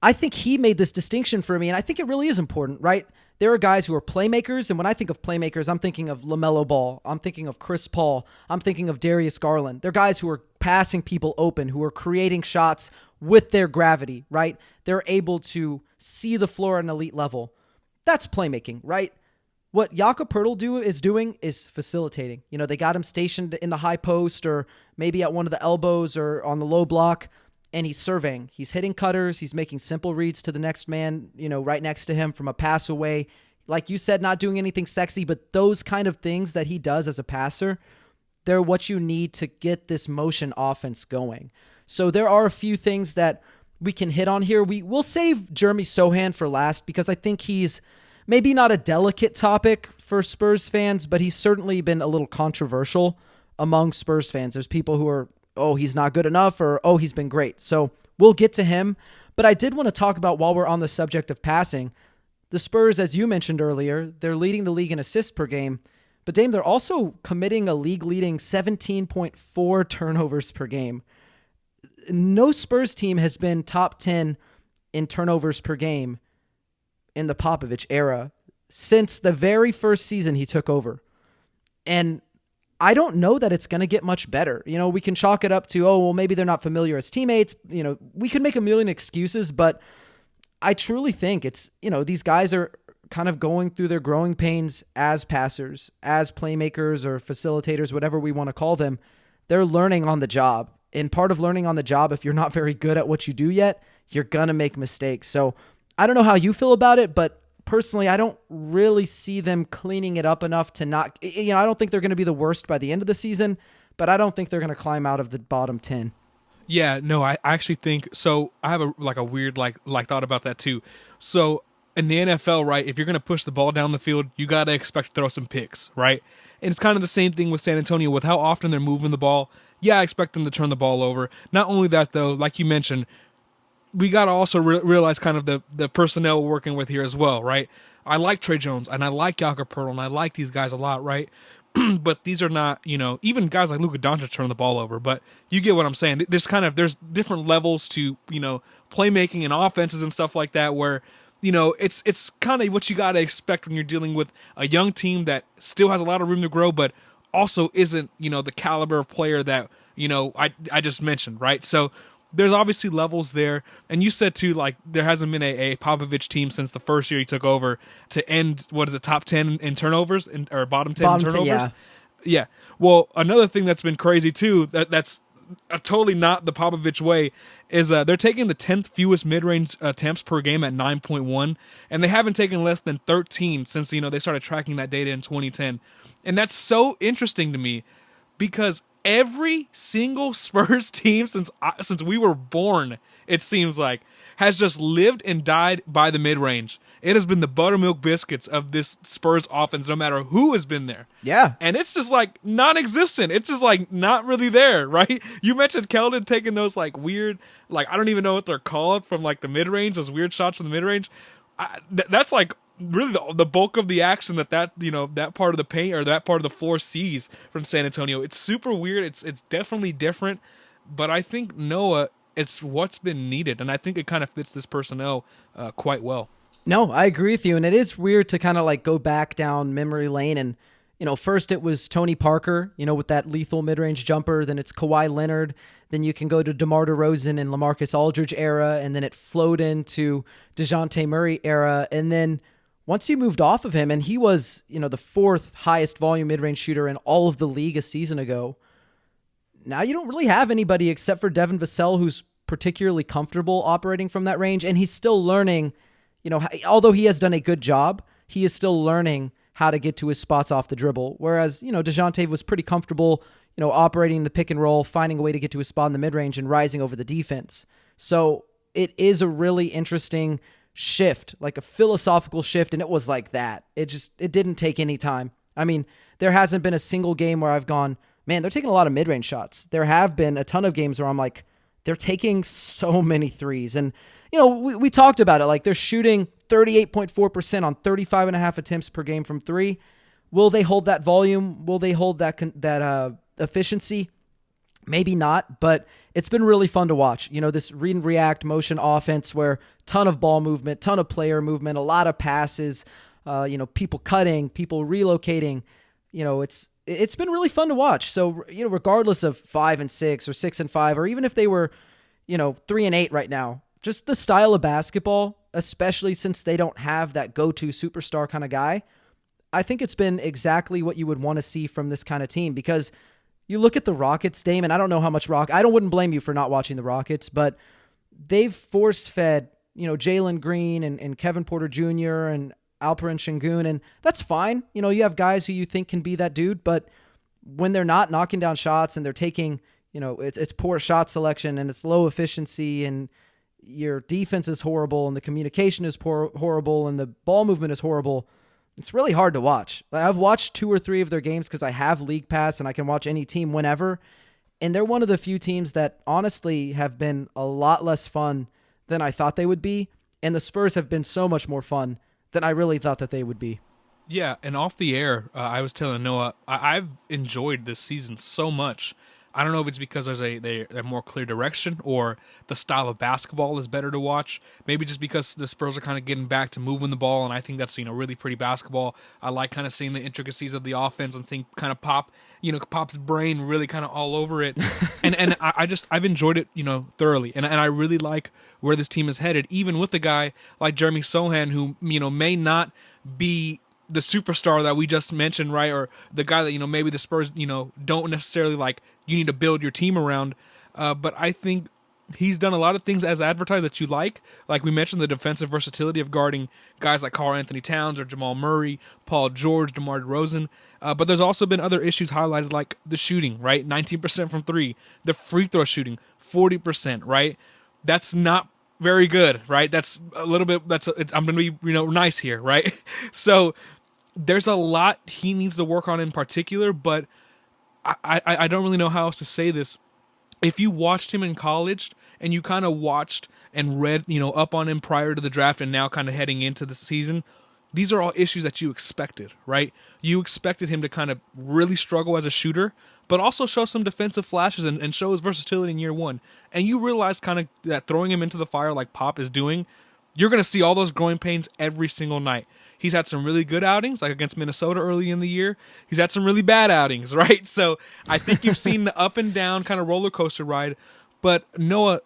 I think he made this distinction for me, and I think it really is important, right? There are guys who are playmakers, and when I think of playmakers, I'm thinking of LaMelo Ball, I'm thinking of Chris Paul, I'm thinking of Darius Garland. They're guys who are passing people open, who are creating shots with their gravity, right? They're able to see the floor at an elite level. That's playmaking, right? What Jakob Poeltl is doing is facilitating. They got him stationed in the high post or maybe at one of the elbows or on the low block, and he's surveying. He's hitting cutters. He's making simple reads to the next man, right next to him from a pass away. Like you said, not doing anything sexy, but those kind of things that he does as a passer, they're what you need to get this motion offense going. So there are a few things that we can hit on here. We'll save Jeremy Sohan for last because I think he's maybe not a delicate topic for Spurs fans, but he's certainly been a little controversial among Spurs fans. There's people who are, oh, he's not good enough, or, oh, he's been great. So we'll get to him. But I did want to talk about, while we're on the subject of passing, the Spurs, as you mentioned earlier, they're leading the league in assists per game. But Dame, they're also committing a league-leading 17.4 turnovers per game. No Spurs team has been top 10 in turnovers per game in the Popovich era since the very first season he took over. And I don't know that it's going to get much better. We can chalk it up to, oh, well, maybe they're not familiar as teammates. We could make a million excuses, but I truly think it's, these guys are kind of going through their growing pains as passers, as playmakers or facilitators, whatever we want to call them. They're learning on the job. And part of learning on the job, if you're not very good at what you do yet, you're going to make mistakes. So I don't know how you feel about it, but personally, I don't really see them cleaning it up enough to not, I don't think they're going to be the worst by the end of the season, but I don't think they're going to climb out of the bottom 10. Yeah, no, I actually think so. I have a weird thought about that too. So in the NFL, right, if you're going to push the ball down the field, you got to expect to throw some picks, right? And it's kind of the same thing with San Antonio with how often they're moving the ball. Yeah, I expect them to turn the ball over. Not only that, though, like you mentioned, we got to also realize kind of the personnel we're working with here as well, right? I like Trey Jones, and I like Jakob Poeltl, and I like these guys a lot, right? But these are not, even guys like Luka Doncic turn the ball over. But you get what I'm saying. There's different levels to, playmaking and offenses and stuff like that where, it's kind of what you got to expect when you're dealing with a young team that still has a lot of room to grow, but also isn't, the caliber of player that, I just mentioned, right? So there's obviously levels there. And you said, too, like, there hasn't been a Popovich team since the first year he took over to end, top 10 in turnovers, or bottom 10 in turnovers? 10, yeah. Well, another thing that's been crazy, too, that's totally not the Popovich way, is they're taking the 10th fewest mid-range attempts per game at 9.1, and they haven't taken less than 13 since, they started tracking that data in 2010. And that's so interesting to me because every single Spurs team since we were born, it seems like, has just lived and died by the mid-range. It has been the buttermilk biscuits of this Spurs offense, no matter who has been there. Yeah. And it's just like non-existent. It's just like not really there, right? You mentioned Keldon taking those like weird, like I don't even know what they're called, from like the mid-range, those weird shots from the mid-range. That's like really the bulk of the action that part of the paint or that part of the floor sees from San Antonio. It's super weird. It's definitely different, but I think Noah, it's what's been needed, and I think it kind of fits this personnel quite well. No, I agree with you, and it is weird to kind of like go back down memory lane and, first it was Tony Parker, with that lethal mid-range jumper, then it's Kawhi Leonard, then you can go to DeMar DeRozan and LaMarcus Aldridge era, and then it flowed into DeJounte Murray era, and then once you moved off of him, and he was, the fourth highest volume mid-range shooter in all of the league a season ago, now you don't really have anybody except for Devin Vassell who's particularly comfortable operating from that range, and he's still learning. Although he has done a good job, he is still learning how to get to his spots off the dribble. Whereas, DeJounte was pretty comfortable, operating the pick and roll, finding a way to get to his spot in the mid-range and rising over the defense. So it is a really interesting shift, like a philosophical shift, and it was like that. It didn't take any time. I mean, there hasn't been a single game where I've gone, man, they're taking a lot of mid-range shots. There have been a ton of games where I'm like, they're taking so many threes. And we talked about it. Like, they're shooting 38.4% on 35.5 attempts per game from three. Will they hold that volume? Will they hold that efficiency? Maybe not, but it's been really fun to watch. This read and react motion offense where ton of ball movement, ton of player movement, a lot of passes, people cutting, people relocating. It's been really fun to watch. So, regardless of 5-6 or 6-5, or even if they were, 3-8 right now, just the style of basketball, especially since they don't have that go-to superstar kind of guy, I think it's been exactly what you would want to see from this kind of team. Because you look at the Rockets, Damon, I don't know how much I wouldn't blame you for not watching the Rockets, but they've force-fed, Jalen Green and Kevin Porter Jr. and Alperen Şengün, and that's fine. You have guys who you think can be that dude, but when they're not knocking down shots and they're taking, it's poor shot selection and it's low efficiency and your defense is horrible and the communication is horrible and the ball movement is horrible, it's really hard to watch. I've watched 2 or 3 of their games because I have League Pass and I can watch any team whenever, and they're one of the few teams that honestly have been a lot less fun than I thought they would be, and the Spurs have been so much more fun than I really thought that they would be. Yeah, and off the air, I was telling Noah, I've enjoyed this season so much. I don't know if it's because there's a more clear direction or the style of basketball is better to watch. Maybe just because the Spurs are kind of getting back to moving the ball, and I think that's really pretty basketball. I like kind of seeing the intricacies of the offense and think kind of Pop's brain really kind of all over it. and I've enjoyed it, thoroughly. And I really like where this team is headed, even with a guy like Jeremy Sohan, who, may not be the superstar that we just mentioned, right? Or the guy that, maybe the Spurs, don't necessarily like, you need to build your team around. But I think he's done a lot of things as advertised that you like. Like we mentioned, the defensive versatility of guarding guys like Karl Anthony Towns or Jamal Murray, Paul George, DeMar DeRozan. But there's also been other issues highlighted, like the shooting, right? 19% from 3. The free throw shooting, 40%, right? That's not very good, right? That's a little bit, I'm going to be, nice here, right? So there's a lot he needs to work on in particular, but I don't really know how else to say this. If you watched him in college and you kind of watched and read, up on him prior to the draft and now kind of heading into the season, these are all issues that you expected, right? You expected him to kind of really struggle as a shooter, but also show some defensive flashes and show his versatility in year one. And you realize kind of that throwing him into the fire like Pop is doing, you're going to see all those growing pains every single night. He's had some really good outings, like against Minnesota early in the year. He's had some really bad outings, right? So I think you've seen the up and down kind of roller coaster ride. But Noah,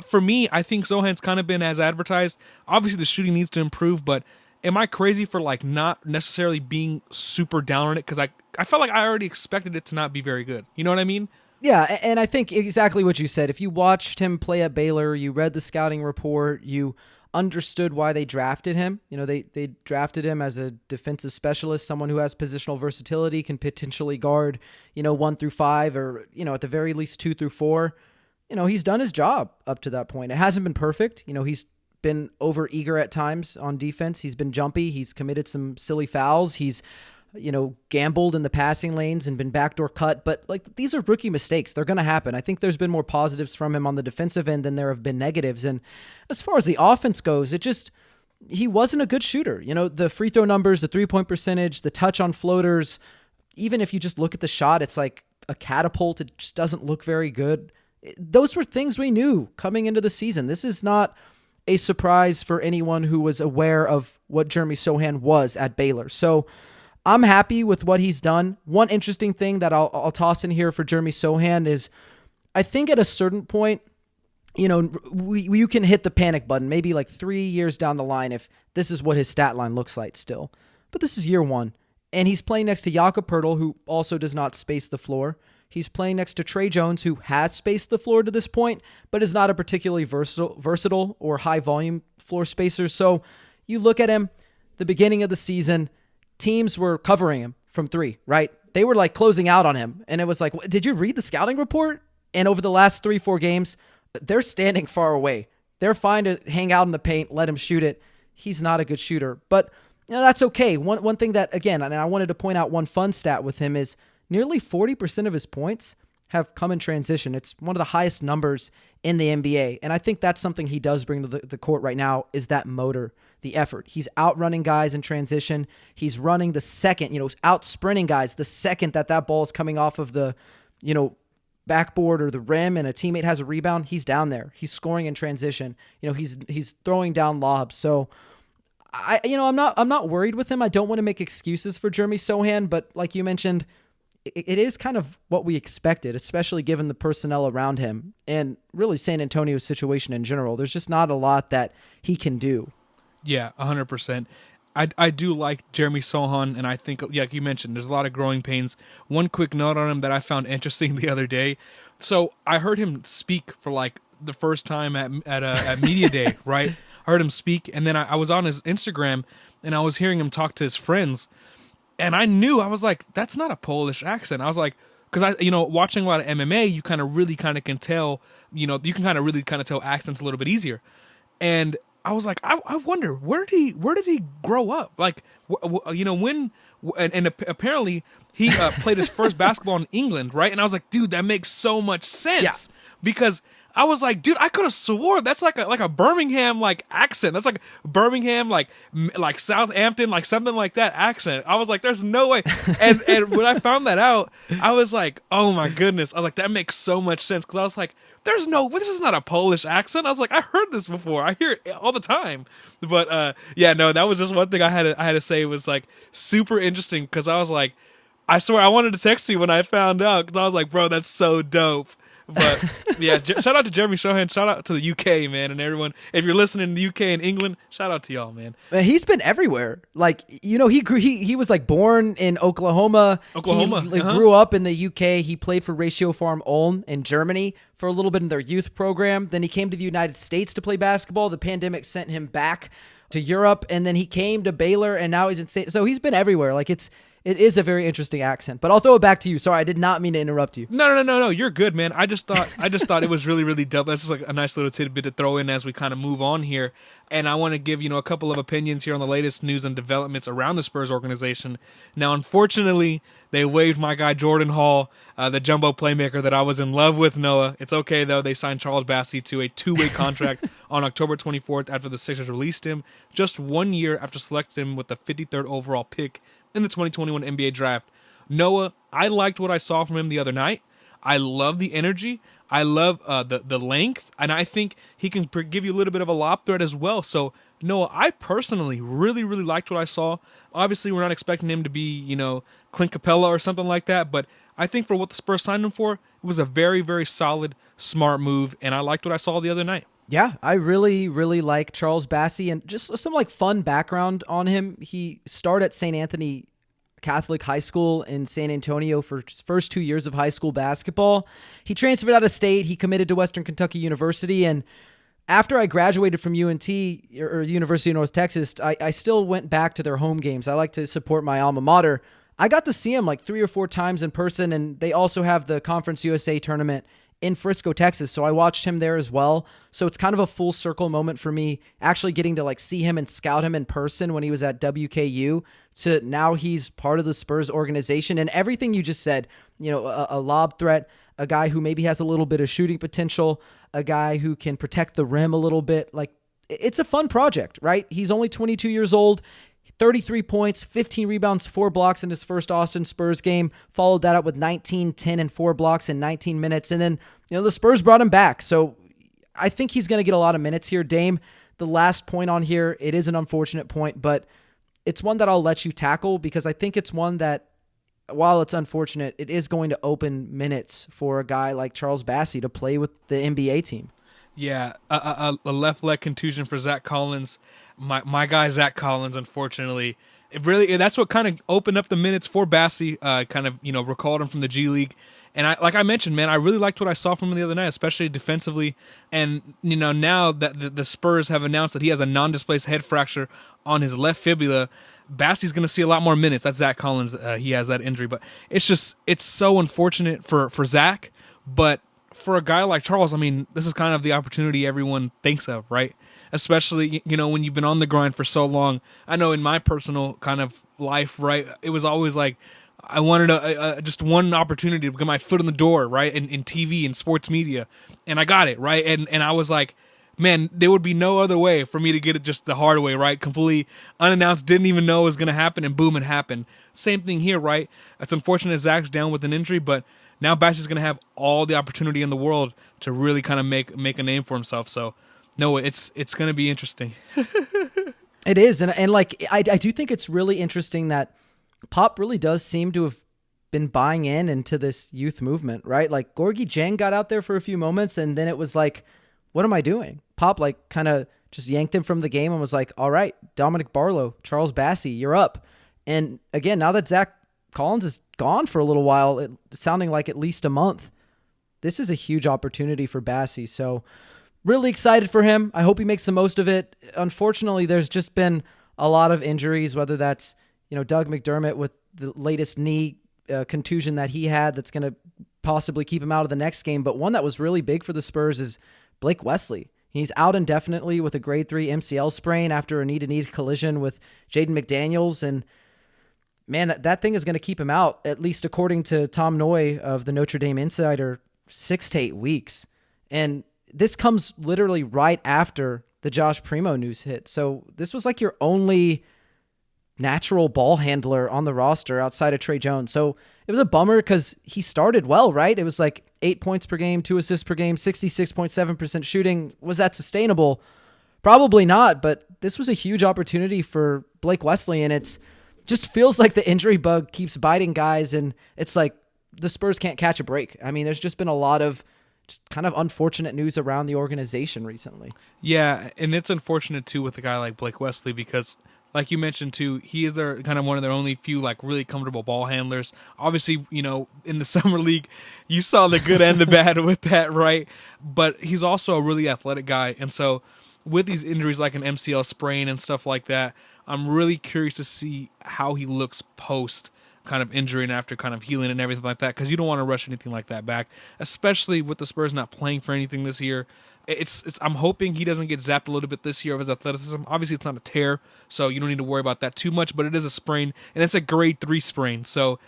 for me, I think Sohan's kind of been as advertised. Obviously, the shooting needs to improve, but am I crazy for like not necessarily being super down on it? Because I felt like I already expected it to not be very good. You know what I mean? Yeah, and I think exactly what you said. If you watched him play at Baylor, you read the scouting report, you understood why they drafted him. They drafted him as a defensive specialist, someone who has positional versatility, can potentially guard, 1 through 5 or, at the very least 2 through 4. He's done his job up to that point. It hasn't been perfect. He's been over eager at times on defense. He's been jumpy. He's committed some silly fouls. He's, gambled in the passing lanes and been backdoor cut. But these are rookie mistakes. They're going to happen. I think there's been more positives from him on the defensive end than there have been negatives. And as far as the offense goes, he wasn't a good shooter. The free throw numbers, the 3-point percentage, the touch on floaters, even if you just look at the shot, it's like a catapult. It just doesn't look very good. Those were things we knew coming into the season. This is not a surprise for anyone who was aware of what Jeremy Sohan was at Baylor. So I'm happy with what he's done. One interesting thing that I'll toss in here for Jeremy Sohan is I think at a certain point, you can hit the panic button maybe like 3 years down the line if this is what his stat line looks like still. But this is year one, and he's playing next to Jakob Poeltl, who also does not space the floor. He's playing next to Trey Jones, who has spaced the floor to this point, but is not a particularly versatile or high-volume floor spacer. So you look at him, the beginning of the season, teams were covering him from 3, right? They were like closing out on him. And it was like, did you read the scouting report? And over the last 3-4 games, they're standing far away. They're fine to hang out in the paint, let him shoot it. He's not a good shooter. But that's okay. One thing that, again, and I wanted to point out one fun stat with him is nearly 40% of his points have come in transition. It's one of the highest numbers in the NBA. And I think that's something he does bring to the court right now is that motor, the effort. He's outrunning guys in transition. He's running the second, out sprinting guys the second that ball is coming off of the, backboard or the rim and a teammate has a rebound. He's down there. He's scoring in transition. He's throwing down lobs. So I'm not worried with him. I don't want to make excuses for Jeremy Sochan, but like you mentioned, it is kind of what we expected, especially given the personnel around him and really San Antonio's situation in general. There's just not a lot that he can do. Yeah, 100%. I do like Jeremy Sochan, and I think, like you mentioned, there's a lot of growing pains. One quick note on him that I found interesting the other day. So I heard him speak for like the first time at Media Day, right? I heard him speak, and then I was on his Instagram, and I was hearing him talk to his friends. And I was like, that's not a Polish accent. I was like, because watching a lot of MMA, you kind of really kind of can tell, you can kind of really kind of tell accents a little bit easier. And I was like, I wonder, where did he grow up? Like, when, and apparently he played his first basketball in England, right? And I was like, dude, that makes so much sense because I was like, dude, I could have swore that's like a Birmingham like accent. That's like Birmingham, like Southampton, like something like that accent. I was like, there's no way. And when I found that out, I was like, oh my goodness. I was like, that makes so much sense because I was like, this is not a Polish accent. I was like, I heard this before. I hear it all the time. But that was just one thing I had to say was like super interesting because I was like, I swear I wanted to text you when I found out because I was like, bro, that's so dope. But yeah, shout out to Jeremy Sochan, shout out to the UK, man, and everyone. If you're listening in the UK and England, shout out to y'all, man. He's been everywhere. Like, he was like born in Oklahoma. He grew up in the UK. He played for Ratio Farm Ulm in Germany for a little bit in their youth program. Then he came to the United States to play basketball. The pandemic sent him back to Europe, and then he came to Baylor, and now he's in. So he's been everywhere. Like it is a very interesting accent, but I'll throw it back to you. Sorry, I did not mean to interrupt you. No. You're good, man. I just thought it was really, really dope. This is like a nice little tidbit to throw in as we kind of move on here. And I want to give, a couple of opinions here on the latest news and developments around the Spurs organization. Now, unfortunately, they waived my guy Jordan Hall, the jumbo playmaker that I was in love with, Noah. It's okay, though. They signed Charles Bassey to a 2-way contract on October 24th after the Sixers released him, just 1 year after selecting him with the 53rd overall pick in the 2021 NBA draft. Noah, I liked what I saw from him the other night. I love the energy. I love the length, and I think he can give you a little bit of a lob threat as well. So, Noah, I personally really, really liked what I saw. Obviously, we're not expecting him to be, Clint Capella or something like that, but I think for what the Spurs signed him for, it was a very, very solid, smart move, and I liked what I saw the other night. Yeah, I really, really like Charles Bassey, and just some like fun background on him. He started at St. Anthony Catholic High School in San Antonio for his first 2 years of high school basketball. He transferred out of state. He committed to Western Kentucky University, and after I graduated from UNT, or University of North Texas, I still went back to their home games. I like to support my alma mater. I got to see him like 3 or 4 times in person, and they also have the Conference USA tournament in Frisco, Texas. So I watched him there as well. So it's kind of a full circle moment for me actually getting to like see him and scout him in person when he was at WKU. So now he's part of the Spurs organization, and everything you just said, a lob threat, a guy who maybe has a little bit of shooting potential, a guy who can protect the rim a little bit. Like, it's a fun project, right? He's only 22 years old. 33 points, 15 rebounds, 4 blocks in his first Austin Spurs game. Followed that up with 19, 10, and 4 blocks in 19 minutes. And then, the Spurs brought him back. So I think he's going to get a lot of minutes here. Dame, the last point on here, it is an unfortunate point, but it's one that I'll let you tackle because I think it's one that, while it's unfortunate, it is going to open minutes for a guy like Charles Bassey to play with the NBA team. Yeah, a left leg contusion for Zach Collins. My guy Zach Collins, unfortunately, that's what kind of opened up the minutes for Bassey. Recalled him from the G League, and like I mentioned, man, I really liked what I saw from him the other night, especially defensively. And now that the Spurs have announced that he has a non-displaced head fracture on his left fibula, Bassey's going to see a lot more minutes. That's Zach Collins. He has that injury, but it's so unfortunate for Zach, but for a guy like Charles, I mean, this is kind of the opportunity everyone thinks of, right? Especially, when you've been on the grind for so long. I know in my personal kind of life, right, it was always like I wanted just one opportunity to get my foot in the door, right, in TV and sports media, and I got it, right? And I was like, man, there would be no other way for me to get it just the hard way, right? Completely unannounced, didn't even know it was going to happen, and boom, it happened. Same thing here, right? It's unfortunate Zach's down with an injury, but now Bassey's going to have all the opportunity in the world to really kind of make a name for himself. So, no, it's going to be interesting. It is, and like I do think it's really interesting that Pop really does seem to have been buying into this youth movement, right? Like Gorgie Jang got out there for a few moments, and then it was like, what am I doing? Pop like kind of just yanked him from the game and was like, all right, Dominic Barlow, Charles Bassey, you're up. And again, now that Zach Collins is gone for a little while, it sounding like at least a month, this is a huge opportunity for Bassey. So really excited for him. I hope he makes the most of it. Unfortunately, there's just been a lot of injuries, whether that's, Doug McDermott with the latest knee contusion that he had that's going to possibly keep him out of the next game. But one that was really big for the Spurs is Blake Wesley. He's out indefinitely with a grade 3 MCL sprain after a knee-to-knee collision with Jaden McDaniels. And man, that thing is going to keep him out, at least according to Tom Noy of the Notre Dame Insider, 6 to 8 weeks. And this comes literally right after the Josh Primo news hit. So this was like your only natural ball handler on the roster outside of Trey Jones. So it was a bummer because he started well, right? It was like 8 points per game, 2 assists per game, 66.7% shooting. Was that sustainable? Probably not, but this was a huge opportunity for Blake Wesley, and it's just feels like the injury bug keeps biting guys, and it's like the Spurs can't catch a break. I mean, there's just been a lot of just kind of unfortunate news around the organization recently. Yeah, and it's unfortunate too with a guy like Blake Wesley because, like you mentioned too, he is their kind of one of their only few like really comfortable ball handlers. Obviously, in the summer league, you saw the good and the bad with that, right? But he's also a really athletic guy, and so with these injuries like an MCL sprain and stuff like that, I'm really curious to see how he looks post kind of injury and after kind of healing and everything like that, because you don't want to rush anything like that back, especially with the Spurs not playing for anything this year. I'm hoping he doesn't get zapped a little bit this year of his athleticism. Obviously, it's not a tear, so you don't need to worry about that too much, but it is a sprain, and it's a grade 3 sprain. So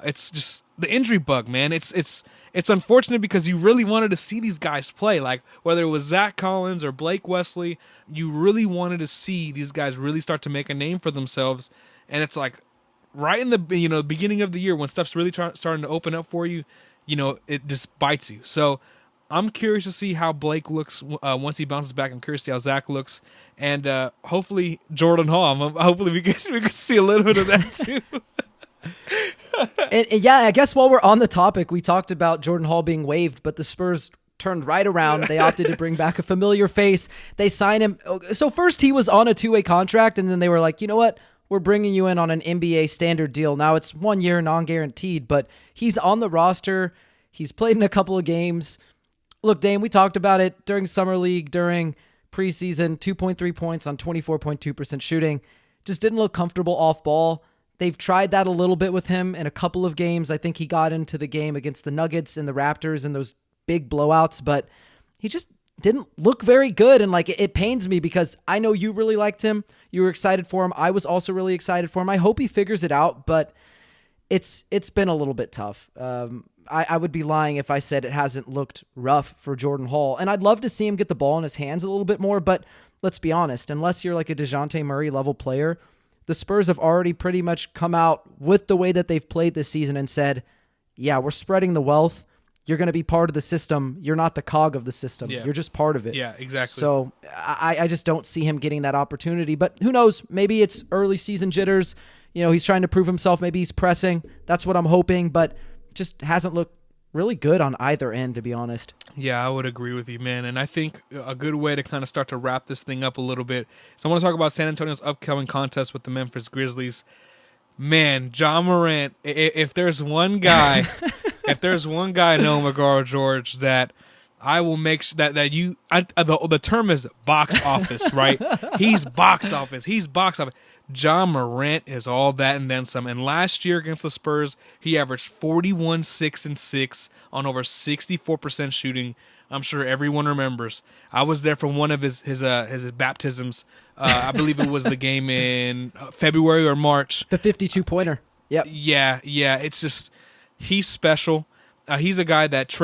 it's just the injury bug, man. It's unfortunate because you really wanted to see these guys play. Like, whether it was Zach Collins or Blake Wesley, you really wanted to see these guys really start to make a name for themselves, and it's like right in the beginning of the year when stuff's really starting to open up for you, it just bites you. So I'm curious to see how Blake looks once he bounces back. I'm curious to see how Zach looks, and hopefully Jordan Hall. Hopefully we could see a little bit of that too. and yeah, I guess while we're on the topic, we talked about Jordan Hall being waived, but the Spurs turned right around. They opted to bring back a familiar face. They signed him. So first he was on a 2-way contract, and then they were like, you know what? We're bringing you in on an NBA standard deal. Now it's 1 year, non-guaranteed, but he's on the roster. He's played in a couple of games. Look, Dane, we talked about it during Summer League, during preseason, 2.3 points on 24.2% shooting. Just didn't look comfortable off ball. They've tried that a little bit with him in a couple of games. I think he got into the game against the Nuggets and the Raptors and those big blowouts, but he just didn't look very good. And like, it pains me because I know you really liked him. You were excited for him. I was also really excited for him. I hope he figures it out, but it's been a little bit tough. I would be lying if I said it hasn't looked rough for Jordan Hall. And I'd love to see him get the ball in his hands a little bit more, but let's be honest, unless you're like a DeJounte Murray level player, the Spurs have already pretty much come out with the way that they've played this season and said, yeah, we're spreading the wealth. You're going to be part of the system. You're not the cog of the system. Yeah. You're just part of it. Yeah, exactly. So I just don't see him getting that opportunity, but who knows? Maybe it's early season jitters. He's trying to prove himself. Maybe he's pressing. That's what I'm hoping, but just hasn't looked really good on either end, to be honest. Yeah, I would agree with you, man. And I think a good way to kind of start to wrap this thing up a little bit is I want to talk about San Antonio's upcoming contest with the Memphis Grizzlies. Man, Ja Morant, if there's one guy, no Magaro-George, that I will make sure that you, the term is box office, right? He's box office. Ja Morant is all that and then some. And last year against the Spurs, he averaged 41, 6, and 6 on over 64% shooting. I'm sure everyone remembers. I was there for one of his baptisms. I believe it was the game in February or March. The 52-pointer. Yep. Yeah. It's just, he's special. He's a guy that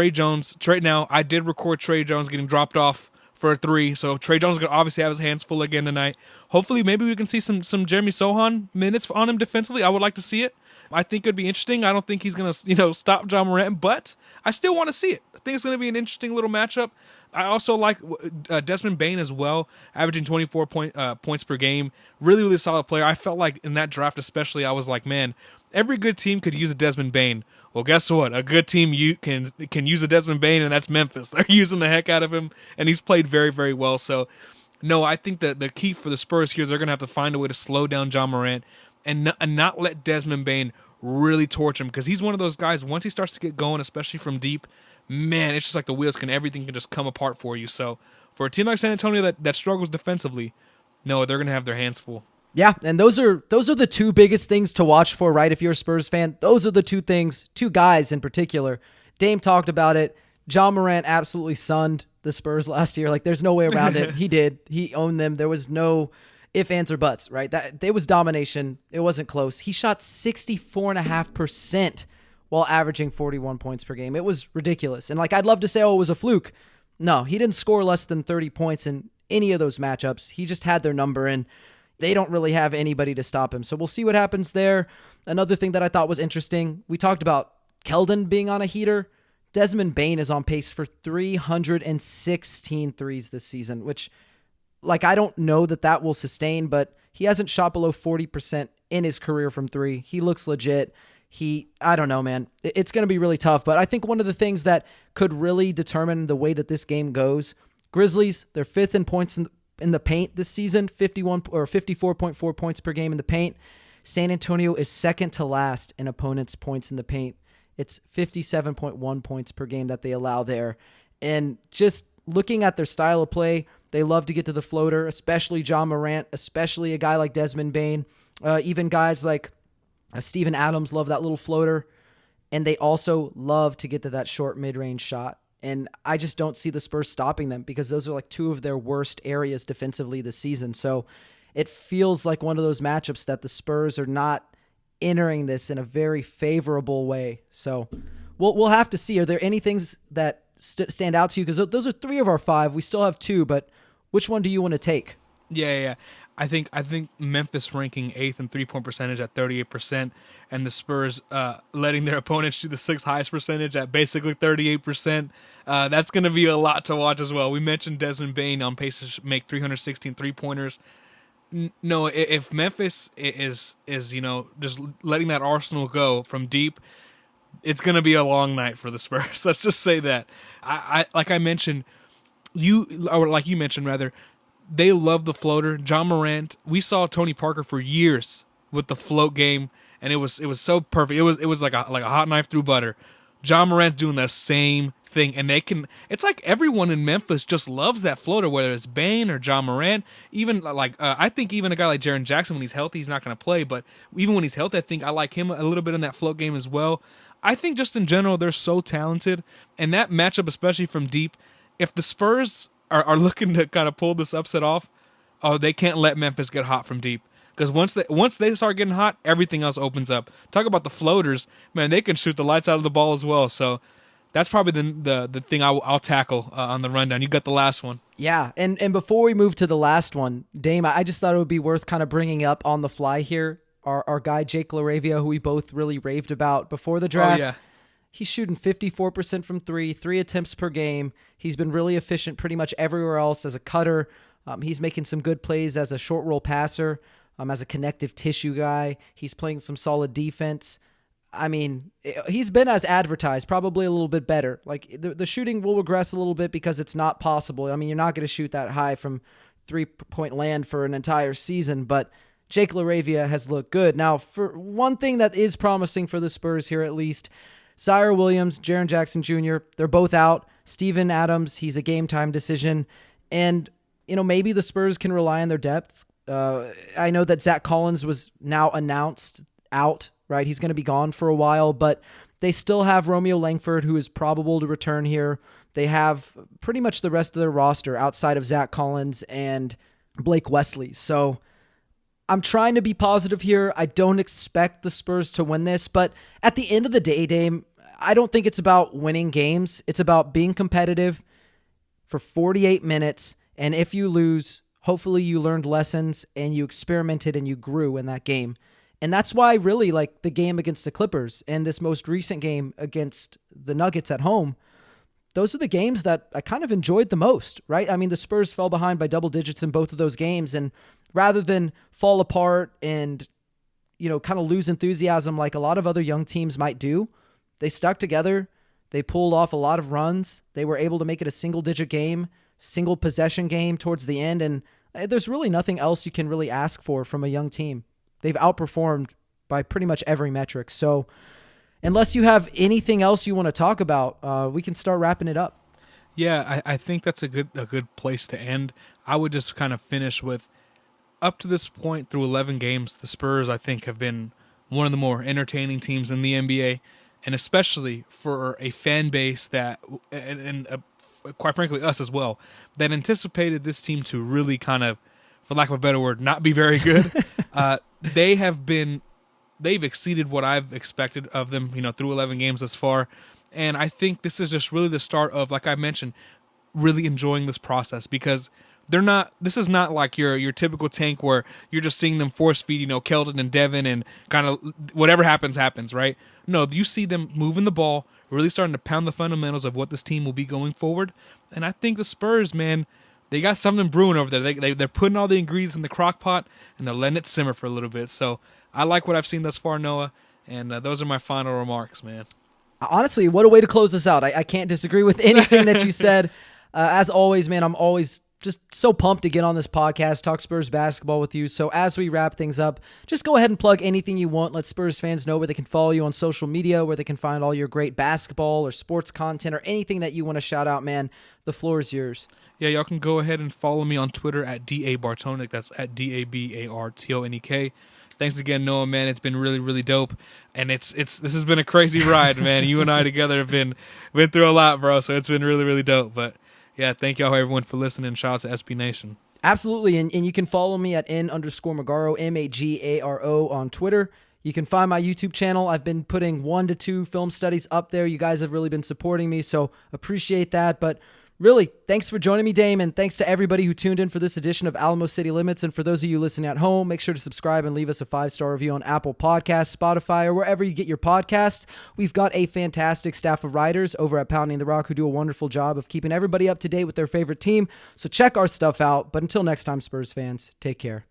Now, I did record Trey Jones getting dropped off for a three. So Tre Jones is going to obviously have his hands full again tonight. Hopefully, maybe we can see some Jeremy Sohan minutes on him defensively. I would like to see it. I think it'd be interesting. I don't think he's going to, stop John Morant, but I still want to see it. I think it's going to be an interesting little matchup. I also like Desmond Bane as well, averaging 24 points per game. Really, really solid player. I felt like in that draft especially, I was like, man, every good team could use a Desmond Bane. Well, guess what? A good team can use a Desmond Bane, and that's Memphis. They're using the heck out of him, and he's played very, very well. So, no, I think that the key for the Spurs here is they're going to have to find a way to slow down John Morant and not let Desmond Bane really torch him, because he's one of those guys, once he starts to get going, especially from deep, man, it's just like the wheels everything can just come apart for you. So for a team like San Antonio that struggles defensively, no, they're going to have their hands full. Yeah, and those are the two biggest things to watch for, right? If you're a Spurs fan, those are the two things, two guys in particular. Dame talked about it. John Morant absolutely sunned the Spurs last year. Like, there's no way around it. He did. He owned them. There was no ifs, ands, or buts, right? It was domination. It wasn't close. He shot 64.5% while averaging 41 points per game. It was ridiculous. And I'd love to say, it was a fluke. No, he didn't score less than 30 points in any of those matchups. He just had their number, and they don't really have anybody to stop him. So we'll see what happens there. Another thing that I thought was interesting, we talked about Keldon being on a heater. Desmond Bane is on pace for 316 threes this season, which, I don't know that will sustain, but he hasn't shot below 40% in his career from three. He looks legit. I don't know, man. It's going to be really tough, but I think one of the things that could really determine the way that this game goes, Grizzlies, they're fifth in points in the paint this season, 54.4 points per game in the paint. San Antonio is second to last in opponents' points in the paint. It's 57.1 points per game that they allow there. And just looking at their style of play, they love to get to the floater, especially John Morant, especially a guy like Desmond Bane. Even guys like Steven Adams love that little floater. And they also love to get to that short mid-range shot. And I just don't see the Spurs stopping them, because those are two of their worst areas defensively this season. So it feels like one of those matchups that the Spurs are not entering this in a very favorable way. So we'll have to see. Are there any things that stand out to you? Because those are three of our five. We still have two, but which one do you want to take? Yeah. I think Memphis ranking 8th in 3-point percentage at 38%, and the Spurs letting their opponents shoot the 6th highest percentage at basically 38%. That's going to be a lot to watch as well. We mentioned Desmond Bane on pace to make 316 3-pointers. No, if Memphis is just letting that arsenal go from deep, it's going to be a long night for the Spurs. Let's just say that. Like you mentioned, they love the floater. John Morant, we saw Tony Parker for years with the float game, and it was so perfect. It was like a hot knife through butter. John Morant's doing the same thing, and it's like everyone in Memphis just loves that floater, whether it's Bane or John Morant. Even I think even a guy like Jaren Jackson, when he's healthy, he's not going to play, but even when he's healthy, I think I like him a little bit in that float game as well. I think just in general, they're so talented, and that matchup, especially from deep, if the Spurs are looking to kind of pull this upset off, they can't let Memphis get hot from deep. Because once they start getting hot, everything else opens up. Talk about the floaters, man, they can shoot the lights out of the ball as well. So that's probably the thing I'll tackle on the rundown. You got the last one. Yeah, and before we move to the last one, Dame, I just thought it would be worth kind of bringing up on the fly here our guy Jake LaRavia, who we both really raved about before the draft. Oh, yeah. He's shooting 54% from three attempts per game. He's been really efficient pretty much everywhere else as a cutter. He's making some good plays as a short roll passer, as a connective tissue guy. He's playing some solid defense. I mean, he's been as advertised, probably a little bit better. The shooting will regress a little bit because it's not possible. I mean, you're not going to shoot that high from 3-point land for an entire season, but Jake LaRavia has looked good. Now, for one thing that is promising for the Spurs here at least, Zaire Williams, Jaren Jackson Jr., they're both out. Steven Adams, he's a game-time decision. And, maybe the Spurs can rely on their depth. I know that Zach Collins was now announced out, right? He's going to be gone for a while, but they still have Romeo Langford, who is probable to return here. They have pretty much the rest of their roster outside of Zach Collins and Blake Wesley. So I'm trying to be positive here. I don't expect the Spurs to win this, but at the end of the day, Dame, I don't think it's about winning games. It's about being competitive, for 48 minutes. And if you lose, hopefully you learned lessons and you experimented and you grew in that game. And that's why really like the game against the Clippers and this most recent game against the Nuggets at home, those are the games that I kind of enjoyed the most, right? I mean, the Spurs fell behind by double digits in both of those games. And rather than fall apart and, kind of lose enthusiasm like a lot of other young teams might do, they stuck together. They pulled off a lot of runs. They were able to make it a single-digit game, single possession game towards the end. And there's really nothing else you can really ask for from a young team. They've outperformed by pretty much every metric. So unless you have anything else you want to talk about, we can start wrapping it up. Yeah, I think that's a good place to end. I would just kind of finish with, up to this point through 11 games, the Spurs, I think, have been one of the more entertaining teams in the NBA, and especially for a fan base that, and quite frankly us as well, that anticipated this team to really kind of, for lack of a better word, not be very good. They've exceeded what I've expected of them, through 11 games thus far. And I think this is just really the start of, like I mentioned, really enjoying this process, because this is not like your typical tank where you're just seeing them force feed, Keldon and Devin, and kind of whatever happens, right? No, you see them moving the ball, really starting to pound the fundamentals of what this team will be going forward. And I think the Spurs, man, they got something brewing over there. They're putting all the ingredients in the crock pot, and they're letting it simmer for a little bit. So I like what I've seen thus far, Noah, and those are my final remarks, man. Honestly, what a way to close this out. I can't disagree with anything that you said. As always, man, I'm always just so pumped to get on this podcast, talk Spurs basketball with you. So as we wrap things up, just go ahead and plug anything you want. Let Spurs fans know where they can follow you on social media, where they can find all your great basketball or sports content or anything that you want to shout out, man. The floor is yours. Yeah, y'all can go ahead and follow me on Twitter at DA-Bartonek. That's at DABARTONEK. Thanks again, Noah, man. It's been really, really dope. And this has been a crazy ride, man. You and I together have been through a lot, bro. So it's been really, really dope. But yeah, thank y'all everyone for listening. Shout out to SB Nation. Absolutely. And you can follow me at N_Magaro, Magaro on Twitter. You can find my YouTube channel. I've been putting 1 to 2 film studies up there. You guys have really been supporting me, so appreciate that. But really, thanks for joining me, Dame, and thanks to everybody who tuned in for this edition of Alamo City Limits. And for those of you listening at home, make sure to subscribe and leave us a 5-star review on Apple Podcasts, Spotify, or wherever you get your podcasts. We've got a fantastic staff of writers over at Pounding the Rock who do a wonderful job of keeping everybody up to date with their favorite team. So check our stuff out. But until next time, Spurs fans, take care.